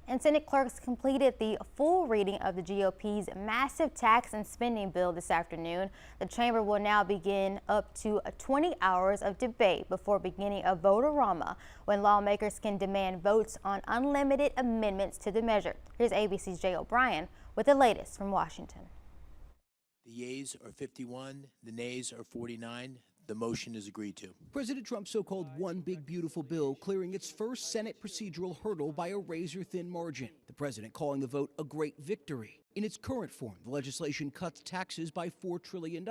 And Senate clerks completed the full reading of the GOP's massive tax and spending bill this afternoon. The chamber will now begin up to 20 hours of debate before beginning a vote-a-rama when lawmakers can demand votes on unlimited amendments to the measure. Here's ABC's Jay O'Brien with the latest from Washington. The yeas are 51, the nays are 49. The motion is agreed to. President Trump's so-called one big beautiful bill clearing its first Senate procedural hurdle by a razor-thin margin. The president calling the vote a great victory. In its current form, the legislation cuts taxes by $4 trillion,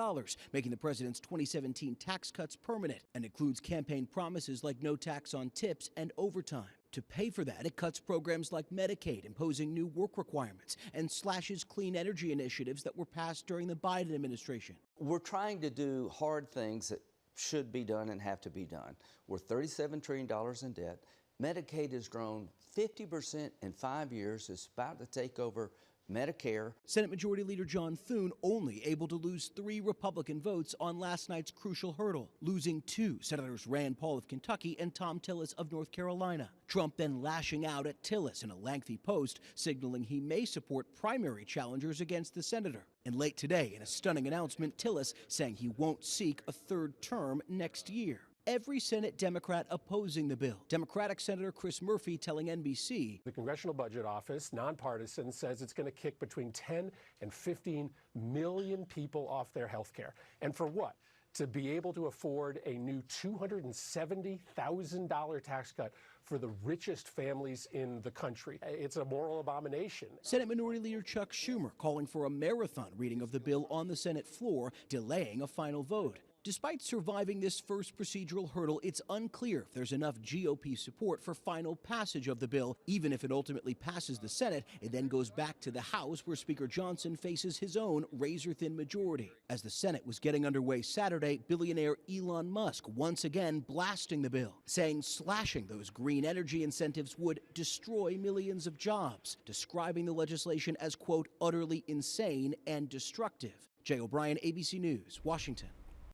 making the president's 2017 tax cuts permanent, and includes campaign promises like no tax on tips and overtime. To pay for that, it cuts programs like Medicaid, imposing new work requirements, and slashes clean energy initiatives that were passed during the Biden administration. We're trying to do hard things that should be done and have to be done. We're $37 trillion in debt. Medicaid has grown 50% in 5 years. It's about to take over Medicare. Senate Majority Leader John Thune only able to lose 3 Republican votes on last night's crucial hurdle, losing 2 Senators Rand Paul of Kentucky and Tom Tillis of North Carolina. Trump then lashing out at Tillis in a lengthy post, signaling he may support primary challengers against the senator. And late today, in a stunning announcement, Tillis saying he won't seek a 3rd term next year. Every Senate Democrat opposing the bill. Democratic Senator Chris Murphy telling NBC. The Congressional Budget Office, nonpartisan, says it's going to kick between 10 and 15 million people off their health care. And for what? To be able to afford a new $270,000 tax cut for the richest families in the country. It's a moral abomination. Senate Minority Leader Chuck Schumer calling for a marathon reading of the bill on the Senate floor, delaying a final vote. Despite surviving this first procedural hurdle, it's unclear if there's enough GOP support for final passage of the bill. Even if it ultimately passes the Senate, it then goes back to the House, where Speaker Johnson faces his own razor-thin majority. As the Senate was getting underway Saturday, billionaire Elon Musk once again blasting the bill, saying slashing those green energy incentives would destroy millions of jobs, describing the legislation as, quote, utterly insane and destructive. Jay O'Brien, ABC News, Washington.